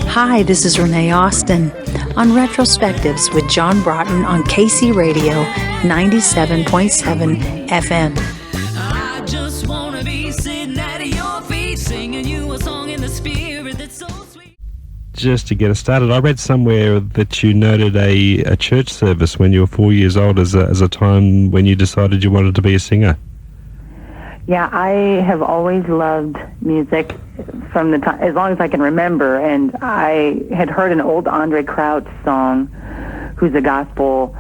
Hi, this is Renee Austin on Retrospectives with John Broughton on KC Radio 97.7 FM. I just wanna be sitting at your feet, singing you a song in the spirit that's so sweet. Just to get us started, I read somewhere that you noted a church service when you were 4 years old as a time when you decided you wanted to be a singer. Yeah, I have always loved music from the time, as long as I can remember, and I had heard an old Andre Crouch song, who's a gospel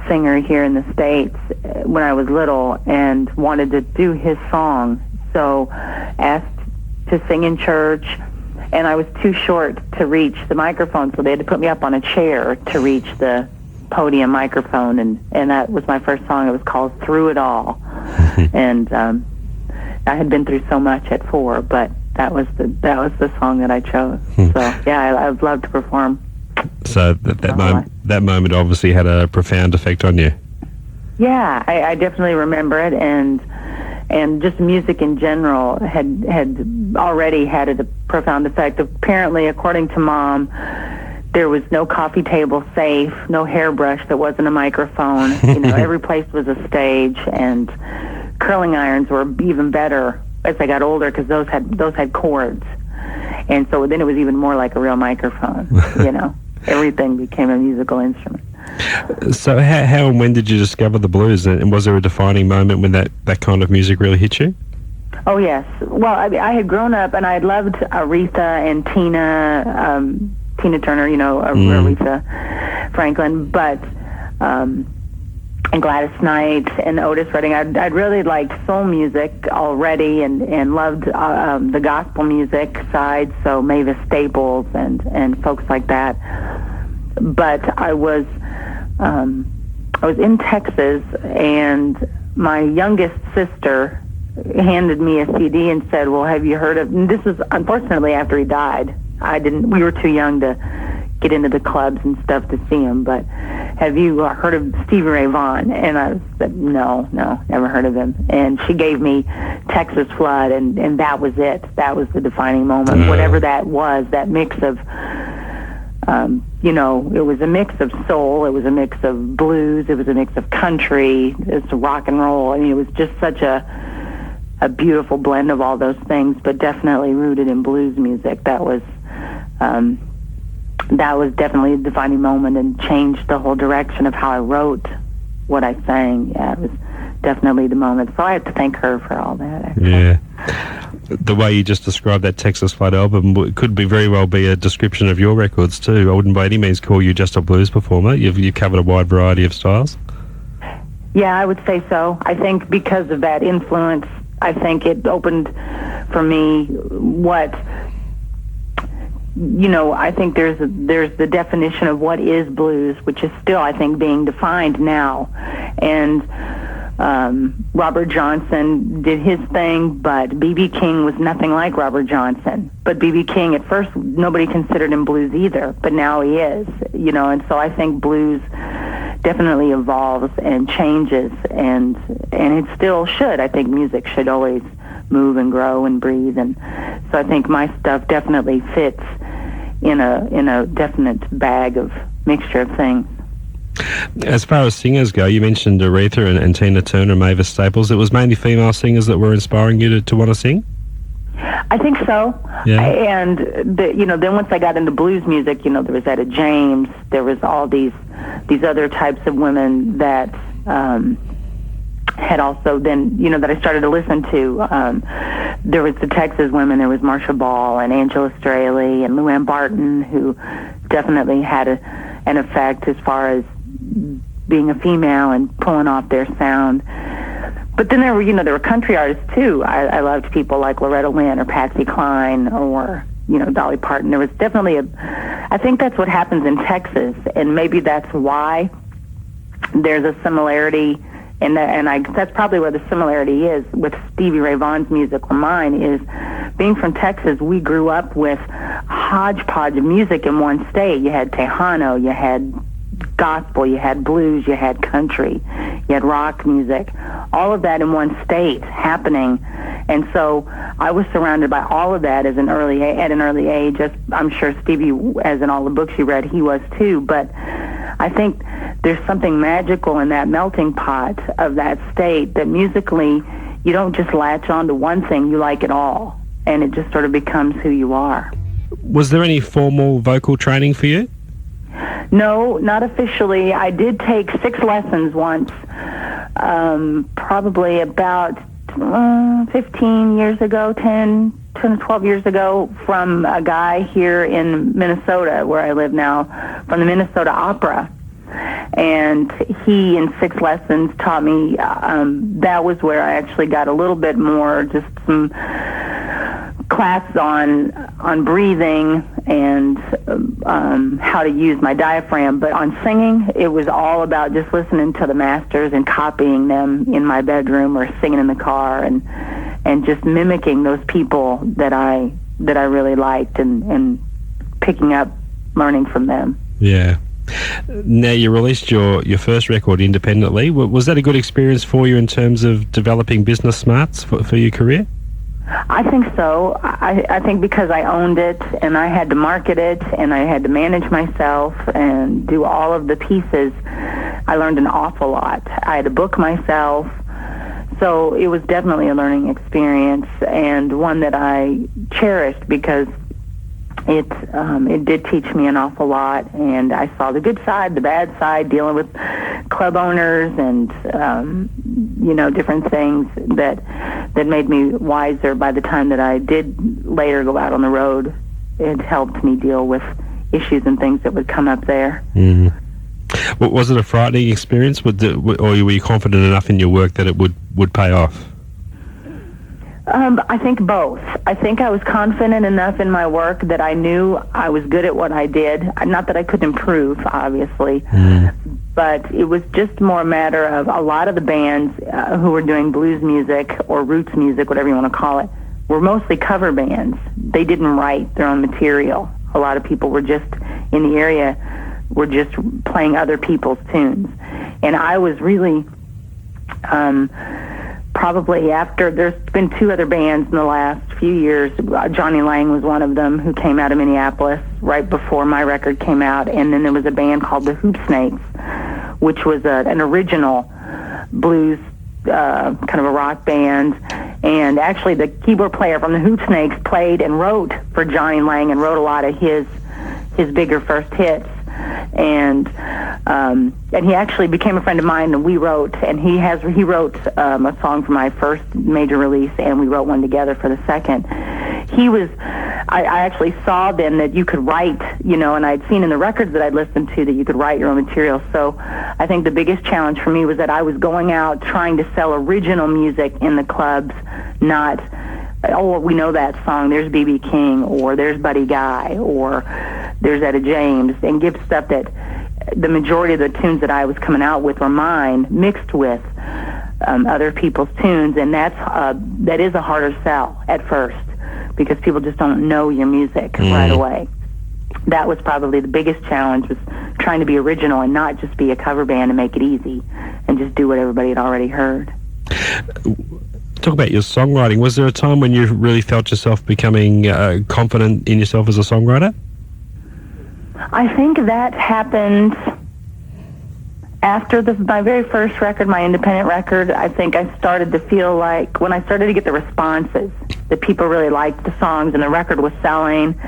singer here in the States, when I was little, and wanted to do his song. So asked to sing in church, and I was too short to reach the microphone, so they had to put me up on a chair to reach the podium microphone, and that was my first song. It was called Through It All. And I had been through so much at 4, but that was the song that I chose. So yeah, I've loved to perform. So that moment obviously had a profound effect on you. Yeah, I definitely remember it, and just music in general had already had a profound effect. Apparently, according to Mom, there was no coffee table safe, no hairbrush that wasn't a microphone. Every place was a stage, and curling irons were even better as I got older because those had cords, and so then it was even more like a real microphone. Everything became a musical instrument. So how and when did you discover the blues, and was there a defining moment when that kind of music really hit you? Oh yes. Well, I had grown up and I had loved Aretha and Tina Turner, Aretha Franklin, but and Gladys Knight and Otis Redding. I'd really liked soul music already and loved the gospel music side, so Mavis Staples and folks like that. But I was in Texas, and my youngest sister handed me a CD and said, "Well, have you heard of?" And this was unfortunately after he died. We were too young to get into the clubs and stuff to see him, but have you heard of Stevie Ray Vaughan? And I said, no, never heard of him. And she gave me Texas Flood, and that was it. That was the defining moment. Whatever that was, that mix of, it was a mix of soul, it was a mix of blues, it was a mix of country, it's rock and roll. I mean, it was just such a beautiful blend of all those things, but definitely rooted in blues music. That was definitely a defining moment and changed the whole direction of how I wrote what I sang. Yeah, it was definitely the moment. So I have to thank her for all that, actually. Yeah. The way you just described that Texas Flood album could very well be a description of your records too. I wouldn't by any means call you just a blues performer. You've covered a wide variety of styles. Yeah, I would say so. I think because of that influence, I think it opened for me what... I think there's the definition of what is blues, which is still, I think, being defined now. And Robert Johnson did his thing, but B.B. King was nothing like Robert Johnson. But B.B. King, at first, nobody considered him blues either, but now he is, and so I think blues definitely evolves and changes, and it still should. I think music should always move and grow and breathe, and so I think my stuff definitely fits in a definite bag of mixture of things. As far as singers go, you mentioned Aretha and Tina Turner and Mavis Staples. It was mainly female singers that were inspiring you to want to sing? I think so. Yeah. And then once I got into blues music, there was Etta James, there was all these other types of women that had also then, that I started to listen to. There was the Texas women, there was Marcia Ball and Angela Straley and Luann Barton, who definitely had an effect as far as being a female and pulling off their sound. But then there were country artists too. I loved people like Loretta Lynn or Patsy Cline or, Dolly Parton. There was definitely I think that's what happens in Texas, and maybe that's why there's a similarity. And that's probably where the similarity is with Stevie Ray Vaughan's music or mine, is being from Texas, we grew up with a hodgepodge of music in one state. You had Tejano, you had gospel, you had blues, you had country, you had rock music, all of that in one state happening. And so I was surrounded by all of that at an early age. As I'm sure Stevie, as in all the books you read, he was too. But I think there's something magical in that melting pot of that state that musically you don't just latch on to one thing, you like it all. And it just sort of becomes who you are. Was there any formal vocal training for you? No, not officially. I did take 6 lessons once, probably about 15 years ago, 10 to 12 years ago, from a guy here in Minnesota, where I live now, from the Minnesota Opera. And he, in 6 lessons, taught me, that was where I actually got a little bit more, just some classes on breathing and how to use my diaphragm. But on singing, it was all about just listening to the masters and copying them in my bedroom or singing in the car and just mimicking those people that I really liked and picking up, learning from them. Yeah. Now, you released your first record independently. Was that a good experience for you in terms of developing business smarts for your career? I think so. I think because I owned it and I had to market it and I had to manage myself and do all of the pieces, I learned an awful lot. I had to book myself. So it was definitely a learning experience and one that I cherished because it did teach me an awful lot, and I saw the good side, the bad side, dealing with club owners and different things that made me wiser. By the time that I did later go out on the road, it helped me deal with issues and things that would come up there. Mm-hmm. Was it a frightening experience, or were you confident enough in your work that it would pay off? I think both. I think I was confident enough in my work that I knew I was good at what I did. Not that I couldn't improve, obviously, but it was just more a matter of a lot of the bands who were doing blues music or roots music, whatever you want to call it, were mostly cover bands. They didn't write their own material. A lot of people were just in the area, were just playing other people's tunes. And I was really... probably after, there's been 2 other bands in the last few years. Johnny Lang was one of them, who came out of Minneapolis right before my record came out. And then there was a band called the Hoop Snakes, which was an original blues, kind of a rock band. And actually the keyboard player from the Hoop Snakes played and wrote for Johnny Lang and wrote a lot of his bigger first hits. And he actually became a friend of mine, and we wrote, and he wrote a song for my first major release, and we wrote one together for the second. I actually saw then that you could write, and I'd seen in the records that I'd listened to that you could write your own material. So I think the biggest challenge for me was that I was going out trying to sell original music in the clubs, not, oh, we know that song, there's B.B. King, or there's Buddy Guy, or there's Etta James, and give stuff that the majority of the tunes that I was coming out with were mine, mixed with other people's tunes, and that is a harder sell at first because people just don't know your music right away. That was probably the biggest challenge, was trying to be original and not just be a cover band and make it easy and just do what everybody had already heard. Talk about your songwriting. Was there a time when you really felt yourself becoming confident in yourself as a songwriter? I think that happened after my very first record, my independent record. I think I started to feel like, when I started to get the responses, that people really liked the songs and the record was selling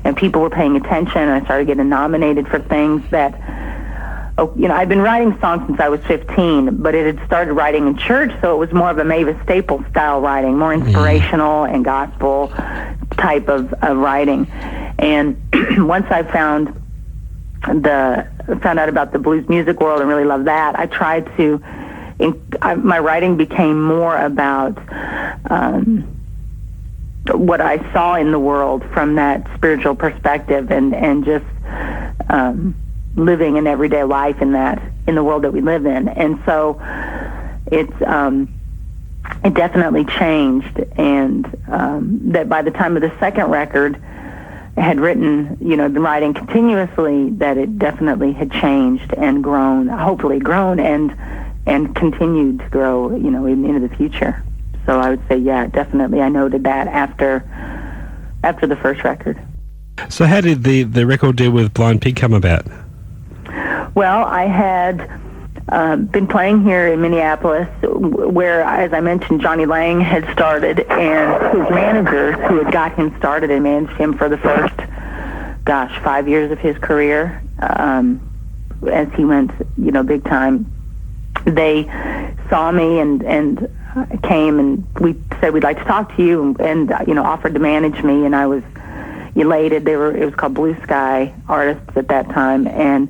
and people were paying attention, and I started getting nominated for things that, I'd been writing songs since I was 15, but it had started writing in church, so it was more of a Mavis Staples style writing, more inspirational and gospel type of writing. And once I found out about the blues music world and really loved that, I tried to, my writing became more about what I saw in the world from that spiritual perspective, and just living an everyday life in the world that we live in. And so it definitely changed, and that by the time of the second record, had written, been writing continuously, that it definitely had changed and grown, hopefully grown and continued to grow, into the future. So I would say, yeah, definitely I noted that after the first record. So how did the record deal with Blind Pig come about? Well, I had been playing here in Minneapolis, where, as I mentioned, Johnny Lang had started, and his manager, who had got him started and managed him for the first, 5 years of his career, as he went, big time, they saw me and came, and we said, we'd like to talk to you, and offered to manage me, and I was elated. It was called Blue Sky Artists at that time, and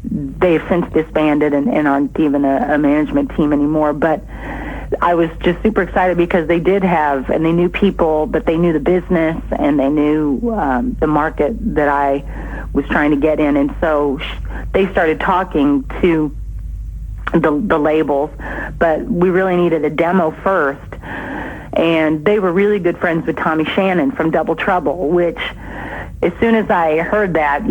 they have since disbanded and aren't even a management team anymore. But I was just super excited because they did have, and they knew people, but they knew the business, and they knew the market that I was trying to get in. And so they started talking to the labels, but we really needed a demo first. And they were really good friends with Tommy Shannon from Double Trouble, which, as soon as I heard that,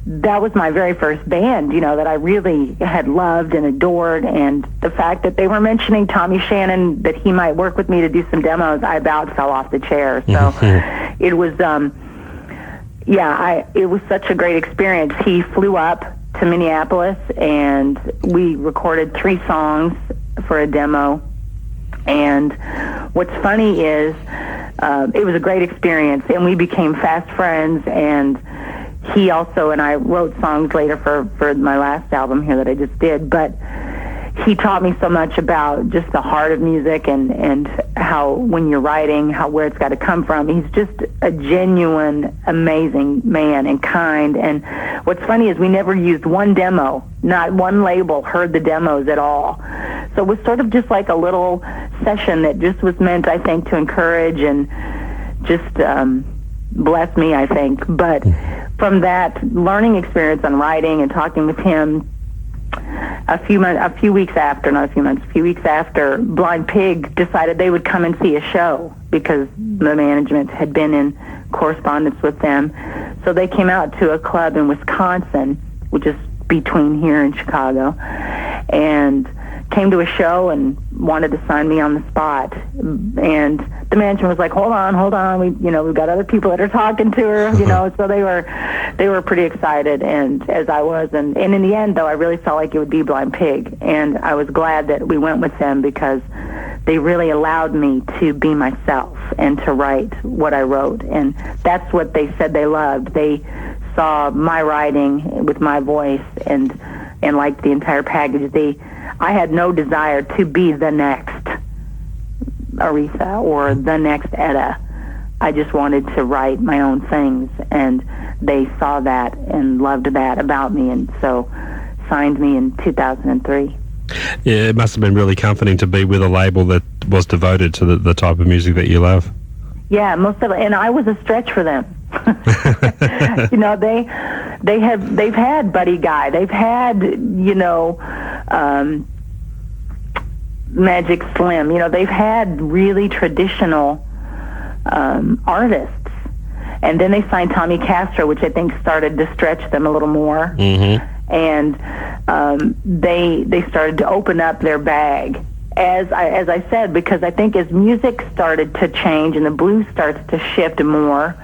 that was my very first band, that I really had loved and adored. And the fact that they were mentioning Tommy Shannon, that he might work with me to do some demos, I about fell off the chair. So it was, it was such a great experience. He flew up to Minneapolis, and we recorded 3 songs for a demo. And what's funny is it was a great experience, and we became fast friends, and he also and I wrote songs later for my last album here that I just did, but he taught me so much about just the heart of music and how when you're writing, where it's got to come from. He's just a genuine, amazing man and kind. And what's funny is we never used one demo. Not one label heard the demos at all. So it was sort of just like a little session that just was meant, I think, to encourage and just bless me, I think. But from that learning experience on writing and talking with him, a few weeks after, Blind Pig decided they would come and see a show because the management had been in correspondence with them. So they came out to a club in Wisconsin, which is between here and Chicago, and came to a show and wanted to sign me on the spot. And the management was like, hold on, we've got other people that are talking to her, so they were pretty excited, and as I was, and in the end, though, I really felt like it would be Blind Pig, and I was glad that we went with them because they really allowed me to be myself and to write what I wrote, and that's what they said they loved. They saw my writing with my voice and liked the entire package. I had no desire to be the next Aretha or the next Etta. I just wanted to write my own things, and they saw that and loved that about me, and so signed me in 2003. Yeah, it must have been really comforting to be with a label that was devoted to the type of music that you love. Yeah, most of it, and I was a stretch for them. They've had Buddy Guy, they've had Magic Slim, they've had really traditional artists, and then they signed Tommy Castro, which I think started to stretch them a little more. And they started to open up their bag, as I said, because I think as music started to change and the blues starts to shift more,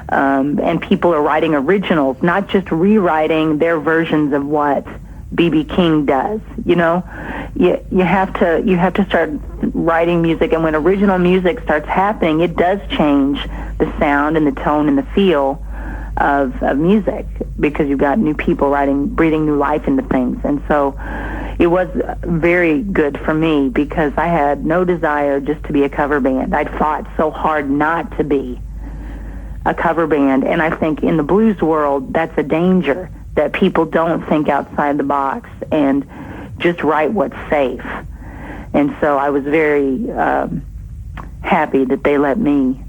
and people are writing originals, not just rewriting their versions of what B.B. King does. You have to start writing music, and when original music starts happening, it does change the sound and the tone and the feel of music, because you've got new people breathing new life into things. And so it was very good for me because I had no desire just to be a cover band. I'd fought so hard not to be a cover band, and I think in the blues world that's a danger, that people don't think outside the box and just write what's safe. And so I was very happy that they let me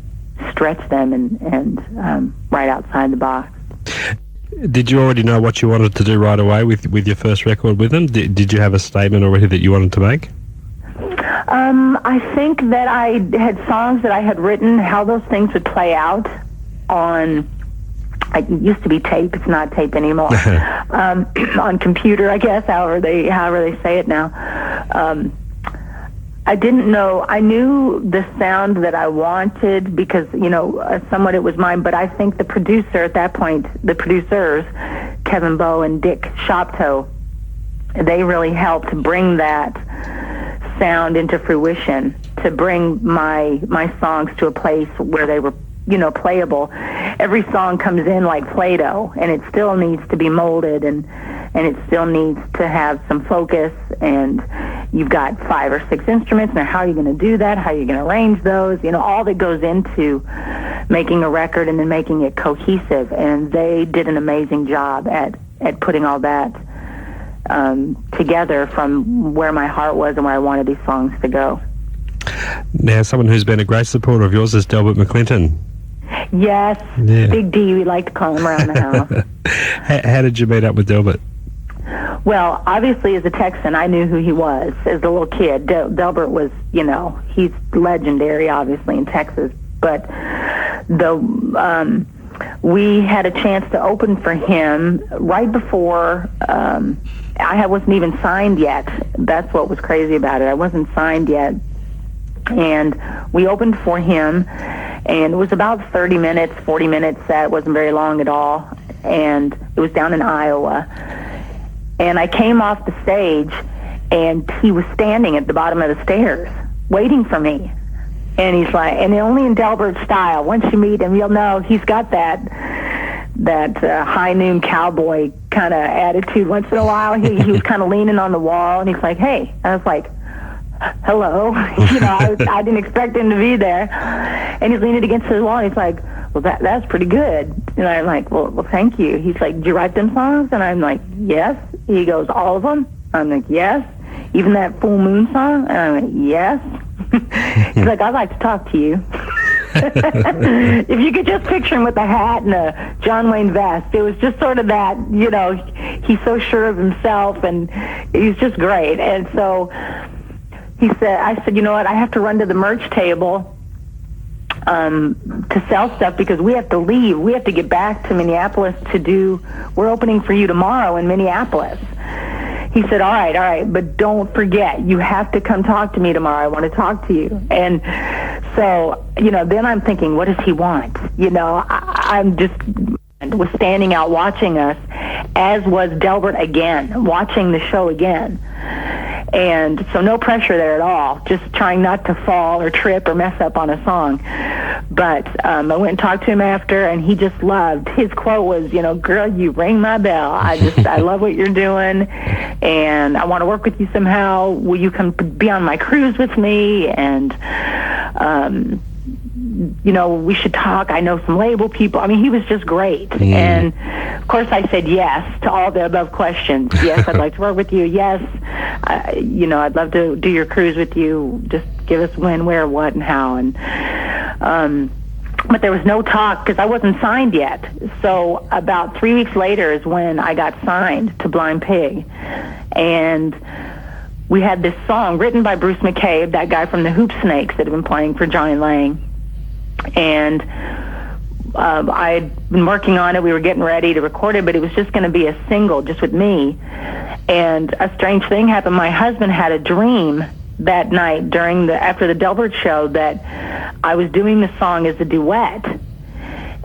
stretch them and write outside the box. Did you already know what you wanted to do right away with your first record with them? Did you have a statement already that you wanted to make? I think that I had songs that I had written, how those things would play out on it used to be tape. It's not tape anymore. On computer, I guess, however they say it now. I didn't know. I knew the sound that I wanted because, somewhat it was mine. But I think the producer at that point, the producers, Kevin Bowe and Dick Shopto, they really helped bring that sound into fruition, to bring my songs to a place where they were, playable. Every song comes in like Play-Doh, and it still needs to be molded, and it still needs to have some focus, and you've got 5 or 6 instruments. Now, how are you going to do that? How are you going to arrange those? All that goes into making a record and then making it cohesive, and they did an amazing job at putting all that together from where my heart was and where I wanted these songs to go. Now, someone who's been a great supporter of yours is Delbert McClinton. Yes, yeah. Big D, we like to call him around the house. How did you meet up with Delbert? Well, obviously as a Texan, I knew who he was as a little kid. Delbert was, he's legendary, obviously, in Texas. But we had a chance to open for him right before I wasn't even signed yet. That's what was crazy about it. I wasn't signed yet. And we opened for him, and it was about 30 minutes, 40 minutes set. It wasn't very long at all. And it was down in Iowa. And I came off the stage, and he was standing at the bottom of the stairs waiting for me. And he's like, and only in Delbert style. Once you meet him, you'll know he's got that high noon cowboy kind of attitude. Once in a while, he was kind of leaning on the wall, and he's like, hey. I was like, hello. I didn't expect him to be there. And he's leaning against the wall, and he's like, well, that's pretty good. And I'm like, well, thank you. He's like, did you write them songs? And I'm like, yes. He goes, all of them? I'm like, yes. Even that Full Moon song? And I'm like, yes. He's like, I'd like to talk to you. If you could just picture him with a hat and a John Wayne vest, it was just sort of that, he's so sure of himself, and he's just great. And so I said, you know what, I have to run to the merch table to sell stuff because we have to leave. We have to get back to Minneapolis we're opening for you tomorrow in Minneapolis. He said, all right, but don't forget, you have to come talk to me tomorrow. I want to talk to you. And so, then I'm thinking, what does he want? I'm just was standing out watching us, as was Delbert again, watching the show again. And so no pressure there at all, just trying not to fall or trip or mess up on a song. But I went and talked to him after, and he just loved. His quote was, girl, you ring my bell. I love what you're doing, and I want to work with you somehow. Will you come be on my cruise with me? And, we should talk. I know some label people. I mean, he was just great. And, of course, I said yes to all the above questions. Yes, I'd like to work with you. Yes, I'd love to do your cruise with you. Just give us when, where, what, and how. And but there was no talk because I wasn't signed yet. So about 3 weeks later is when I got signed to Blind Pig. And we had this song written by Bruce McCabe, that guy from the Hoop Snakes that had been playing for Johnny Lang. And I'd been working on it. We were getting ready to record it, but it was just going to be a single just with me. And a strange thing happened. My husband had a dream that night after the Delbert show that I was doing the song as a duet.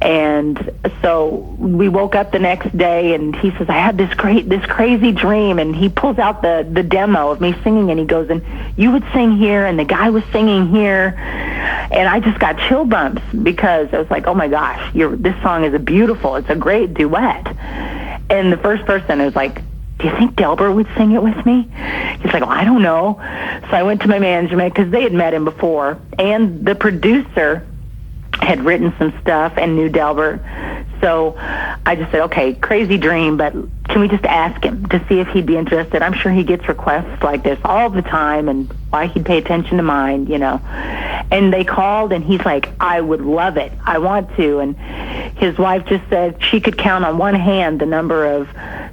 And so we woke up the next day, and he says, I had this crazy dream, and he pulls out the demo of me singing, and he goes, and you would sing here, and the guy was singing here, and I just got chill bumps because I was like, oh my gosh, this song is it's a great duet. And the first person was like, do you think Delbert would sing it with me? He's like, well, I don't know. So I went to my management because they had met him before, and the producer had written some stuff and knew Delbert. So I just said, okay, crazy dream, but can we just ask him to see if he'd be interested? I'm sure he gets requests like this all the time, and why he'd pay attention to mine, And they called, and he's like, I would love it. I want to. And his wife just said she could count on one hand the number of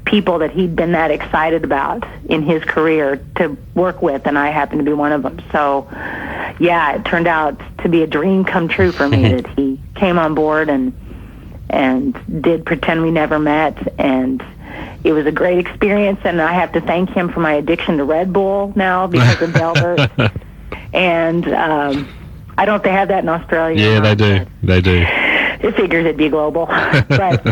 people that he'd been that excited about in his career to work with, and I happened to be one of them. So, yeah, it turned out to be a dream come true for me that he came on board, and and did Pretend We Never Met, and it was a great experience, and I have to thank him for my addiction to Red Bull now because of Delbert. And I don't know if they have that in Australia. Yeah, they do. They do. It figures it'd be global. But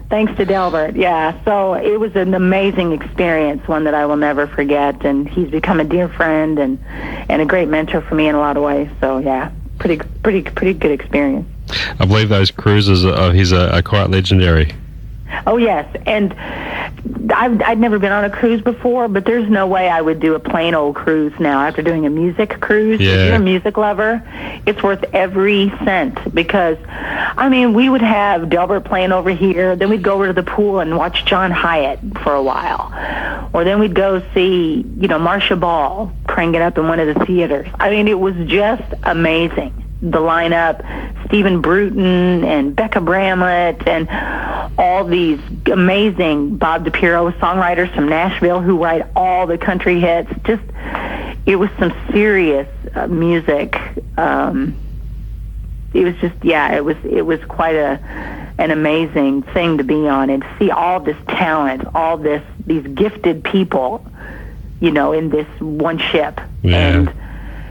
thanks to Delbert, yeah. So it was an amazing experience, one that I will never forget. And he's become a dear friend and a great mentor for me in a lot of ways. So, yeah, pretty good experience. I believe those cruises of his are quite legendary. Oh, yes. And I'd never been on a cruise before, but there's no way I would do a plain old cruise now after doing a music cruise. Yeah. If you're a music lover, it's worth every cent because, I mean, we would have Delbert playing over here, then we'd go over to the pool and watch John Hyatt for a while. Or then we'd go see, Marcia Ball cranking up in one of the theaters. I mean, it was just amazing. The lineup, Stephen Bruton and Becca Bramlett and all these amazing Bob DiPiero songwriters from Nashville who write all the country hits. Just, it was some serious music. It was just, it was quite an amazing thing to be on and see all this talent, all these gifted people, in this one ship. Yeah. And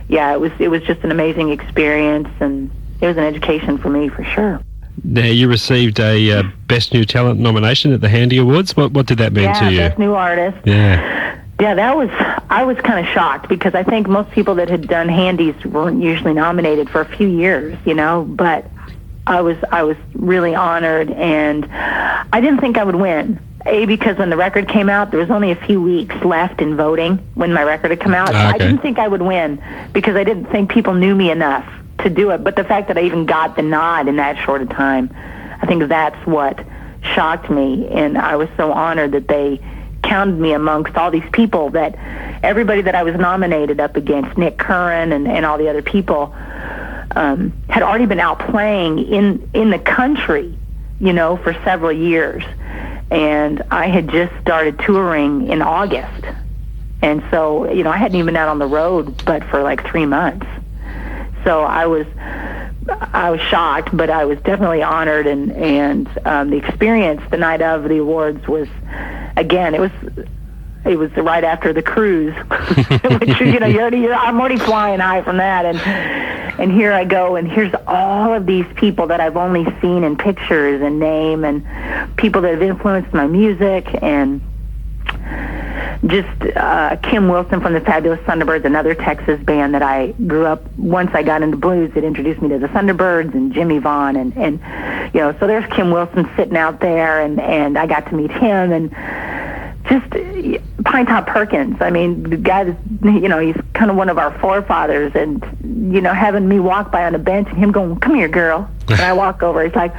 yeah, it was just an amazing experience, and it was an education for me for sure. Now, you received a Best New Talent nomination at the Handy Awards. What did that mean to you? Yeah, Best New Artist. Yeah. Yeah, I was kind of shocked because I think most people that had done Handies weren't usually nominated for a few years, but I was really honored, and I didn't think I would win. Because when the record came out, there was only a few weeks left in voting when my record had come out. Okay. I didn't think I would win because I didn't think people knew me enough to do it. But the fact that I even got the nod in that short a time, I think that's what shocked me. And I was so honored that they counted me amongst all these people, that everybody that I was nominated up against, Nick Curran and all the other people, had already been out playing in the country, for several years. And I had just started touring in August. And so, I hadn't even been out on the road but for like 3 months. So I was shocked, but I was definitely honored. And the experience the night of the awards was, again, it was right after the cruise, which, I'm already flying high from that. And here I go, and here's all of these people that I've only seen in pictures and name, and people that have influenced my music, and just Kim Wilson from the Fabulous Thunderbirds, another Texas band that I grew up, once I got into blues, it introduced me to the Thunderbirds and Jimmy Vaughn, and so there's Kim Wilson sitting out there, and I got to meet him, and just Pine Top Perkins. I mean, the guy that's, he's kind of one of our forefathers, and, having me walk by on a bench and him going, "Come here, girl." And I walk over, he's like,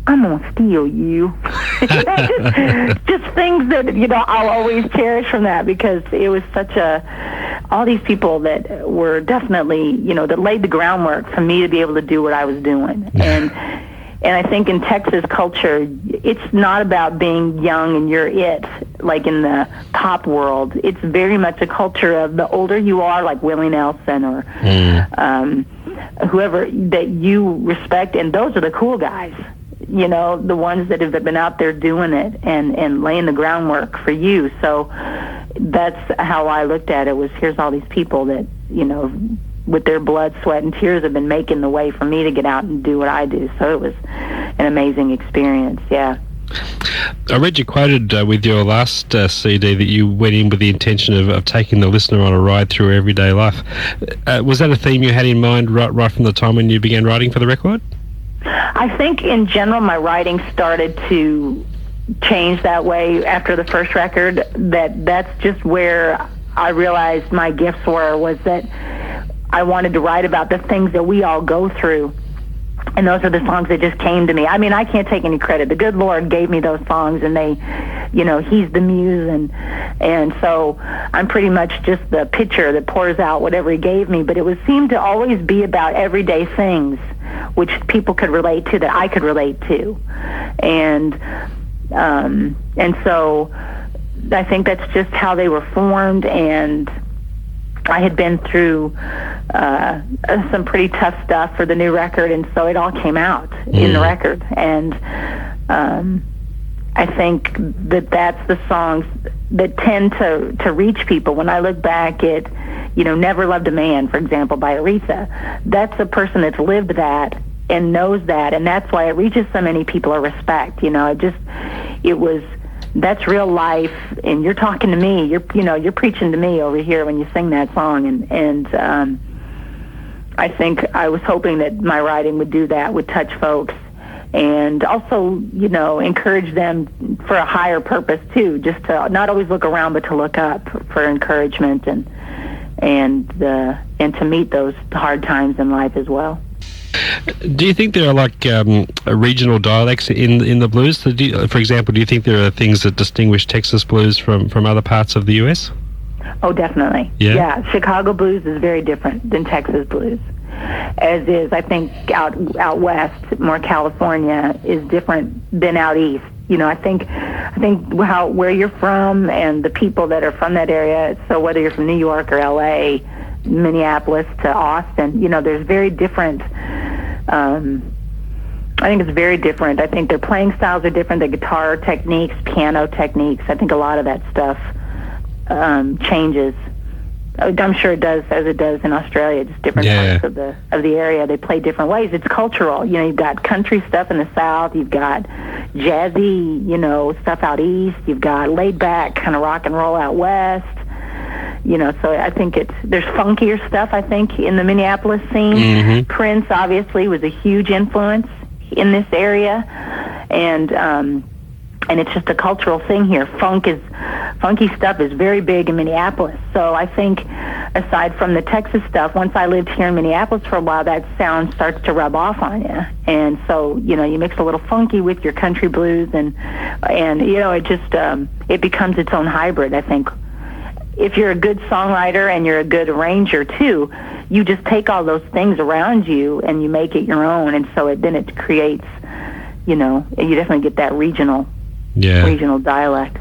"I'm going to steal you." just things that, I'll always cherish from that, because it was all these people that were definitely, that laid the groundwork for me to be able to do what I was doing. And I think in Texas culture, it's not about being young and you're it, like in the pop world. It's very much a culture of the older you are, like Willie Nelson or whoever that you respect, and those are the cool guys. The ones that have been out there doing it and laying the groundwork for you. So that's how I looked at it, was here's all these people that, with their blood, sweat, and tears have been making the way for me to get out and do what I do. So it was an amazing experience, yeah. I read you quoted with your last CD that you went in with the intention of taking the listener on a ride through everyday life. Was that a theme you had in mind right from the time when you began writing for the record? I think in general my writing started to change that way after the first record. That's just where I realized my gifts was that I wanted to write about the things that we all go through. And those are the songs that just came to me. I mean, I can't take any credit. The good Lord gave me those songs, and they, he's the muse, and so I'm pretty much just the pitcher that pours out whatever he gave me. But it would seem to always be about everyday things, which people could relate to, that I could relate to. And so I think that's just how they were formed, and I had been through some pretty tough stuff for the new record, and so it all came out in the record. And I think that's the songs that tend to reach people. When I look back at, Never Loved a Man, for example, by Aretha, that's a person that's lived that and knows that, and that's why it reaches so many people of respect. That's real life, and you're talking to me. You're preaching to me over here when you sing that song, and I think I was hoping that my writing would do that, would touch folks, and also, encourage them for a higher purpose too. Just to not always look around, but to look up for encouragement and to meet those hard times in life as well. Do you think there are regional dialects in the blues? For example, do you think there are things that distinguish Texas blues from other parts of the U.S.? Oh, definitely. Yeah. Chicago blues is very different than Texas blues. As is, I think, out west, more California, is different than out east. I think where you're from and the people that are from that area. So whether you're from New York or L.A., Minneapolis to Austin, there's very different. I think it's very different. I think their playing styles are different. The guitar techniques, piano techniques. I think a lot of that stuff changes. I'm sure it does, as it does in Australia. Just different parts of the area. They play different ways. It's cultural. You've got country stuff in the south. You've got jazzy, stuff out east. You've got laid back kind of rock and roll out west. So I think there's funkier stuff, I think, in the Minneapolis scene. Mm-hmm. Prince, obviously, was a huge influence in this area. And it's just a cultural thing here. Funky stuff is very big in Minneapolis. So I think, aside from the Texas stuff, once I lived here in Minneapolis for a while, that sound starts to rub off on you. And so, you mix a little funky with your country blues, and it just, it becomes its own hybrid, I think. If you're a good songwriter and you're a good arranger too, you just take all those things around you and you make it your own, and so then it creates, you definitely get that regional dialect.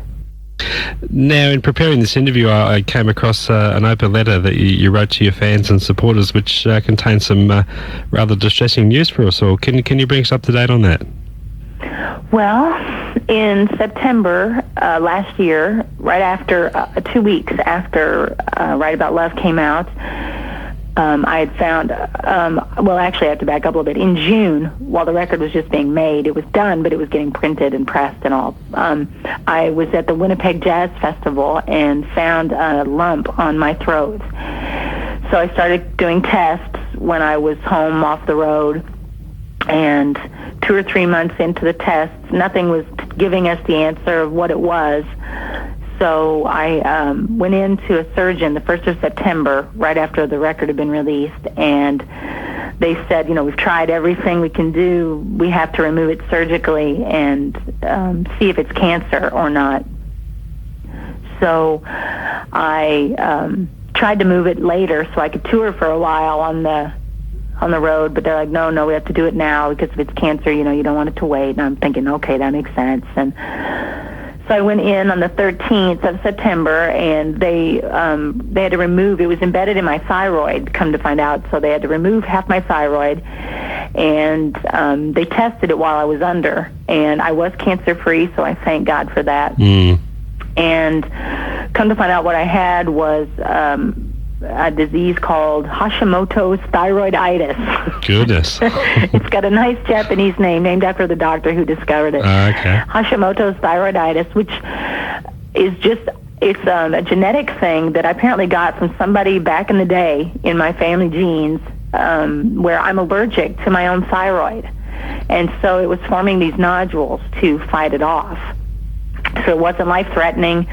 Now, in preparing this interview, I came across an open letter that you wrote to your fans and supporters, which contains some rather distressing news for us all. Can you bring us up to date on that? Well, in September last year, right after 2 weeks after Write About Love came out, I had found, actually I have to back up a little bit. In June, while the record was just being made, it was done, but it was getting printed and pressed and all. I was at the Winnipeg Jazz Festival and found a lump on my throat. So I started doing tests when I was home off the road, and 2 or 3 months into the tests, nothing was giving us the answer of what it was. So I went into a surgeon the 1st of September, right after the record had been released, and they said, we've tried everything we can do. We have to remove it surgically and see if it's cancer or not. So I tried to move it later so I could tour for a while on the road, but they're like, no, we have to do it now because if it's cancer, you don't want it to wait. And I'm thinking, okay, that makes sense. And so I went in on the 13th of September, and they had to remove, it was embedded in my thyroid, come to find out, so they had to remove half my thyroid, and they tested it while I was under, and I was cancer-free, so I thank God for that. And come to find out what I had was a disease called Hashimoto's thyroiditis. Goodness. It's got a nice Japanese name named after the doctor who discovered it. Okay. Hashimoto's thyroiditis, which is it's a genetic thing that I apparently got from somebody back in the day in my family genes, where I'm allergic to my own thyroid. And so it was forming these nodules to fight it off. So it wasn't life-threatening,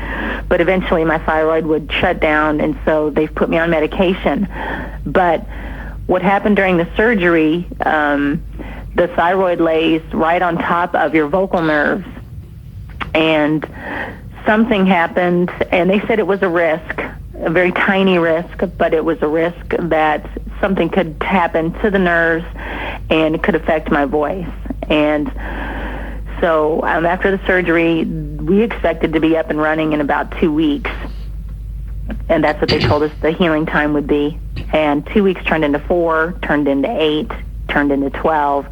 but eventually my thyroid would shut down, and so they've put me on medication. But what happened during the surgery, the thyroid lays right on top of your vocal nerves, and something happened, and they said it was a risk, a very tiny risk, but it was a risk that something could happen to the nerves and it could affect my voice. And so after the surgery, we expected to be up and running in about 2 weeks. And that's what they told us the healing time would be. And 2 weeks turned into 4, turned into 8, turned into 12.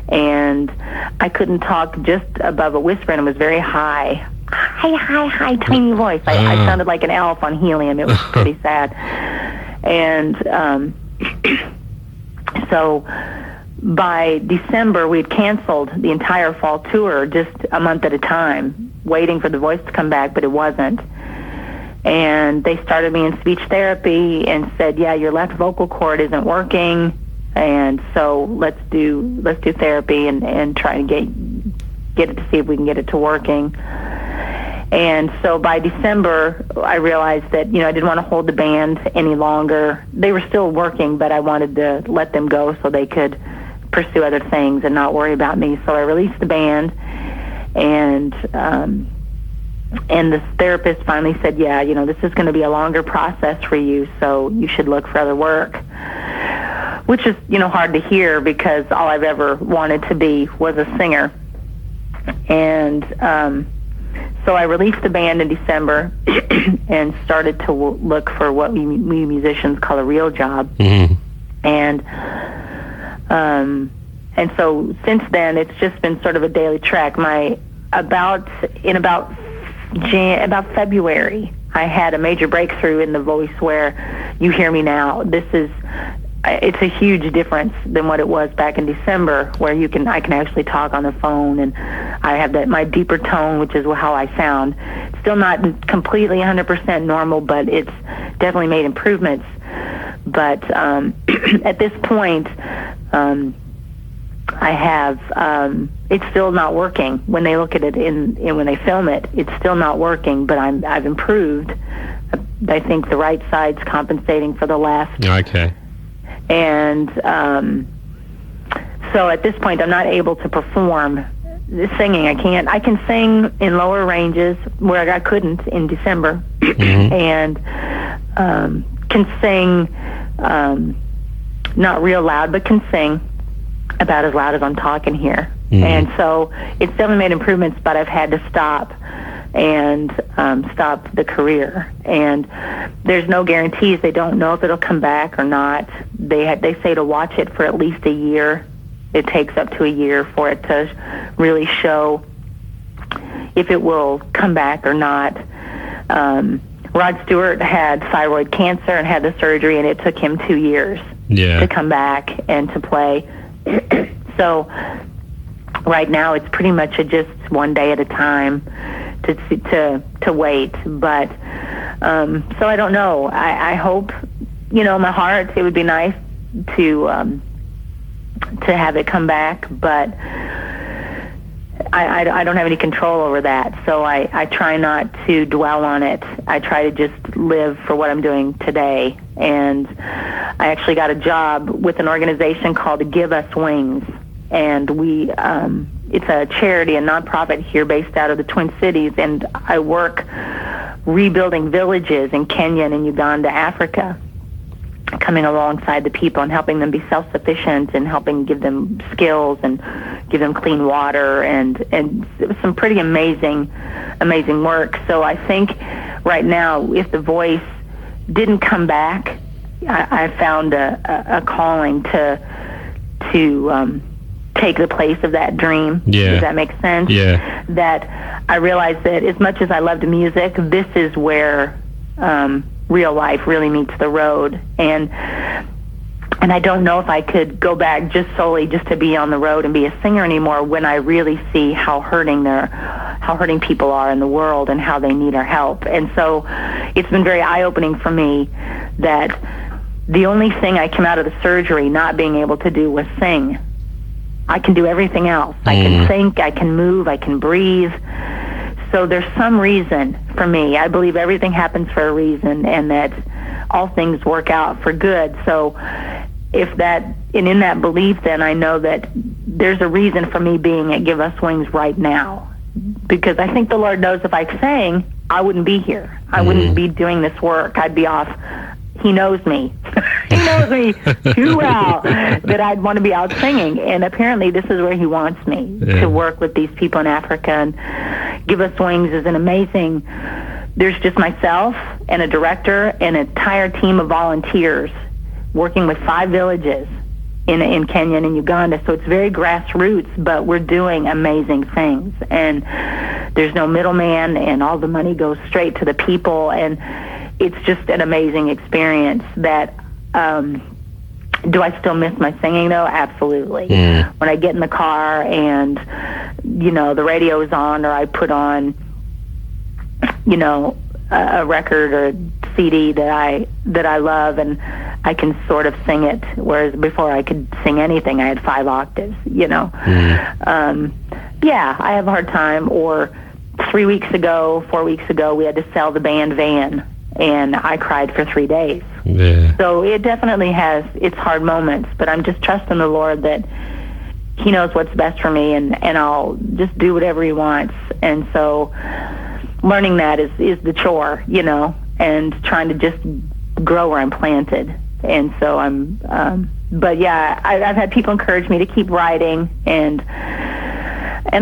And I couldn't talk just above a whisper, and it was very high, tiny voice. I sounded like an elf on helium. It was pretty sad. And so by December, we'd canceled the entire fall tour just a month at a time, waiting for the voice to come back, but it wasn't. And they started me in speech therapy and said, yeah, your left vocal cord isn't working, and so let's do therapy and try to get it to see if we can get it to working. And so by December, I realized that, I didn't want to hold the band any longer. They were still working, but I wanted to let them go so they could pursue other things and not worry about me. So I released the band, and the therapist finally said, yeah, this is going to be a longer process for you, so you should look for other work, which is, hard to hear because all I've ever wanted to be was a singer. And so I released the band in December and started to look for what we musicians call a real job. Mm-hmm. And so since then, it's just been sort of a daily trek. About February, I had a major breakthrough in the voice where you hear me now. It's a huge difference than what it was back in December, where I can actually talk on the phone, and I have my deeper tone, which is how I sound. Still not completely 100% normal, but it's definitely made improvements. But at this point, I have it's still not working. When they look at it when they film it, it's still not working, but I've improved. I think the right side's compensating for the left. Okay. And so at this point, I'm not able to perform the singing. I can sing in lower ranges where I couldn't in December, mm-hmm. and can sing not real loud, but can sing about as loud as I'm talking here. Mm-hmm. And so it's definitely made improvements, but I've had to stop the career. And there's no guarantees. They don't know if it'll come back or not. They say to watch it for at least a year. It takes up to a year for it to really show if it will come back or not. Rod Stewart had thyroid cancer and had the surgery, and it took him 2 years to come back and to play. So right now it's pretty much just one day at a time to wait. But so I don't know. I hope, my heart, it would be nice to have it come back, but I don't have any control over that. So I try not to dwell on it. I try to just live for what I'm doing today. And I actually got a job with an organization called Give Us Wings. And it's a charity, a nonprofit here based out of the Twin Cities. And I work rebuilding villages in Kenya and in Uganda, Africa, coming alongside the people and helping them be self-sufficient and helping give them skills and give them clean water, and it was some pretty amazing work. So I think right now, if the voice didn't come back, I found a calling to take the place of that dream. Yeah. Does that make sense? Yeah. That I realized that as much as I loved music, this is where real life really meets the road, and I don't know if I could go back just to be on the road and be a singer anymore when I really see how hurting people are in the world and how they need our help. And so it's been very eye-opening for me that the only thing I came out of the surgery not being able to do was sing. I can do everything else. I can think, I can move, I can breathe. So there's some reason for me. I believe everything happens for a reason, and that all things work out for good. So in that belief, then I know that there's a reason for me being at Give Us Wings right now. Because I think the Lord knows if I sang, I wouldn't be here. I wouldn't be doing this work. I'd be off. He knows me. He knows me too well that I'd want to be out singing. And apparently this is where he wants me, to work with these people in Africa. And Give Us Wings is an amazing... There's just myself and a director and an entire team of volunteers working with 5 villages in Kenya and in Uganda. So it's very grassroots, but we're doing amazing things. And there's no middleman, and all the money goes straight to the people. And it's just an amazing experience that... do I still miss my singing, though? Absolutely. When I get in the car and, the radio is on, or I put on, a record or a CD that I love, and I can sort of sing it, whereas before I could sing anything. I had 5 octaves, Yeah, I have a hard time. Or 4 weeks ago, we had to sell the band van, and I cried for 3 days. Yeah. So it definitely has its hard moments, but I'm just trusting the Lord that He knows what's best for me, and I'll just do whatever He wants. And so learning that is the chore, and trying to just grow where I'm planted. And so but yeah, I've had people encourage me to keep writing, and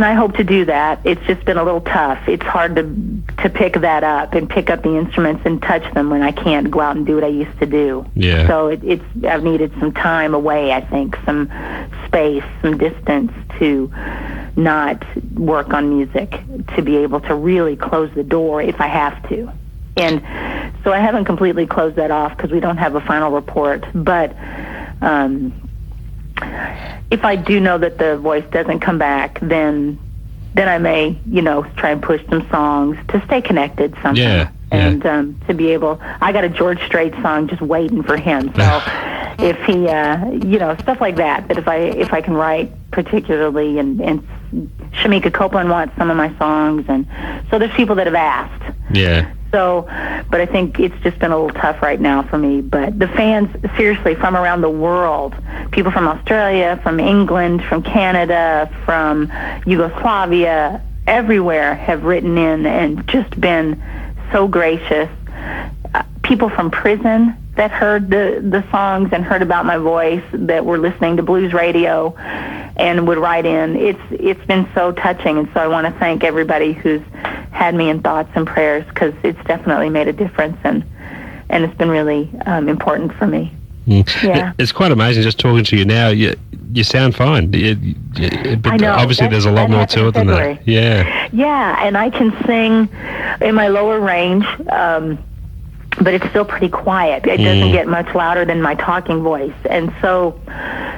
I hope to do that. It's just been a little tough. It's hard to pick that up and pick up the instruments and touch them when I can't go out and do what I used to do. Yeah. So I've needed some time away, I think, some space, some distance to not work on music, to be able to really close the door if I have to. And so I haven't completely closed that off because we don't have a final report. But if I do know that the voice doesn't come back, then I may, try and push some songs to stay connected somehow. Yeah. And to be able, I got a George Strait song just waiting for him. So if he, stuff like that. That if I can write particularly, and Shamika Copeland wants some of my songs, and so there's people that have asked. Yeah. So, but I think it's just been a little tough right now for me. But the fans, seriously, from around the world, people from Australia, from England, from Canada, from Yugoslavia, everywhere have written in and just been so gracious. People from prison that heard the songs and heard about my voice, that were listening to blues radio and would write in. It's been so touching, and so I want to thank everybody who's had me in thoughts and prayers, because it's definitely made a difference, and it's been really important for me. Yeah. It's quite amazing just talking to you now. You sound fine. But I know. Obviously there's a lot more to it than that. Yeah. Yeah, and I can sing in my lower range, but it's still pretty quiet. It doesn't get much louder than my talking voice. And so,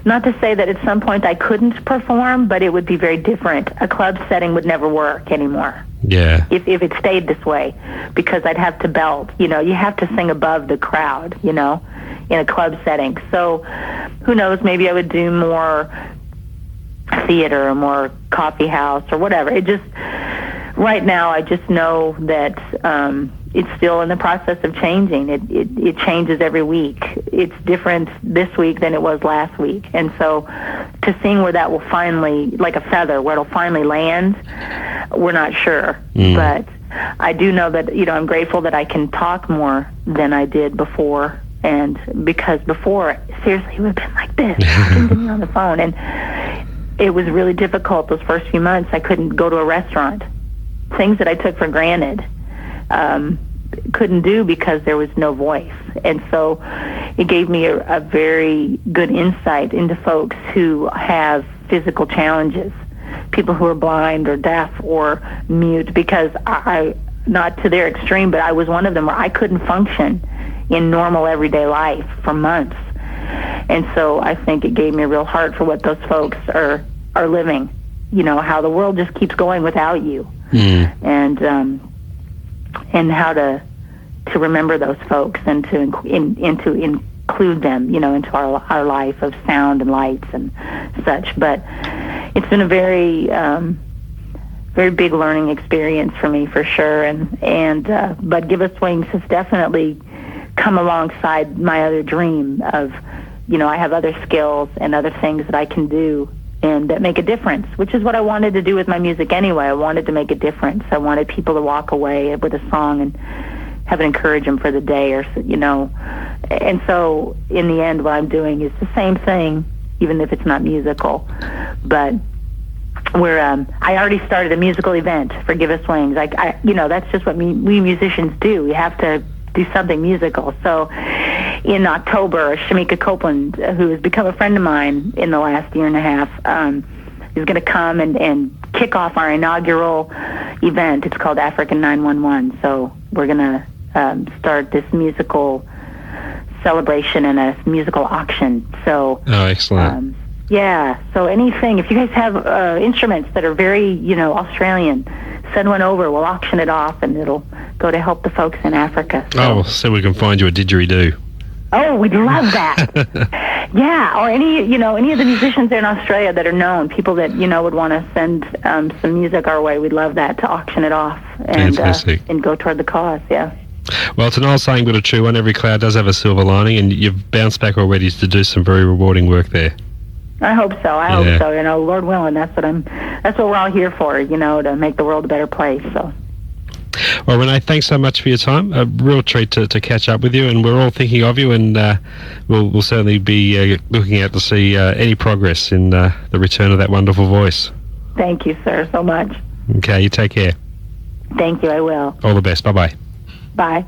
not to say that at some point I couldn't perform, but it would be very different. A club setting would never work anymore. Yeah. If it stayed this way, because I'd have to belt. You have to sing above the crowd, in a club setting. So who knows, maybe I would do more theater or more coffee house or whatever. Right now I just know that it's still in the process of changing. It changes every week. It's different this week than it was last week. And so to seeing where that will finally, like a feather, where it'll finally land, we're not sure. But I do know that, I'm grateful that I can talk more than I did before. And because before, seriously, it would have been like this, talking to me on the phone. And it was really difficult those first few months. I couldn't go to a restaurant. Things that I took for granted, couldn't do because there was no voice. And so it gave me a very good insight into folks who have physical challenges, people who are blind or deaf or mute, because I not to their extreme, but I was one of them where I couldn't function in normal everyday life for months. And so I think it gave me a real heart for what those folks are living, how the world just keeps going without you. And how to remember those folks and to include them, into our life of sound and lights and such. But it's been a very very big learning experience for me, for sure. But Give Us Wings has definitely come alongside my other dream of, I have other skills and other things that I can do and that make a difference, which is what I wanted to do with my music anyway. I wanted to make a difference. I wanted people to walk away with a song and have it encourage them for the day, or And so in the end, what I'm doing is the same thing, even if it's not musical. But I already started a musical event for Give Us Wings. That's just what we musicians do. We have to do something musical. So in October, Shamika Copeland, who has become a friend of mine in the last year and a half, is going to come and kick off our inaugural event. It's called African 911. So we're going to start this musical celebration and a musical auction. So excellent. yeah, so anything, if you guys have instruments that are very, Australian, send one over. We'll auction it off, and it'll go to help the folks in Africa. So we can find you a didgeridoo. Oh, we'd love that. Yeah, or any of the musicians in Australia that are known, people that, would want to send some music our way. We'd love that, to auction it off and go toward the cause, yeah. Well, it's an old saying, but a true one. Every cloud does have a silver lining, and you've bounced back already to do some very rewarding work there. I hope so. I hope so. Lord willing, that's what we're all here for, to make the world a better place. So. Well, Renee, thanks so much for your time. A real treat to catch up with you, and we're all thinking of you, and we'll certainly be looking out to see any progress in the return of that wonderful voice. Thank you, sir, so much. Okay, you take care. Thank you, I will. All the best. Bye-bye. Bye.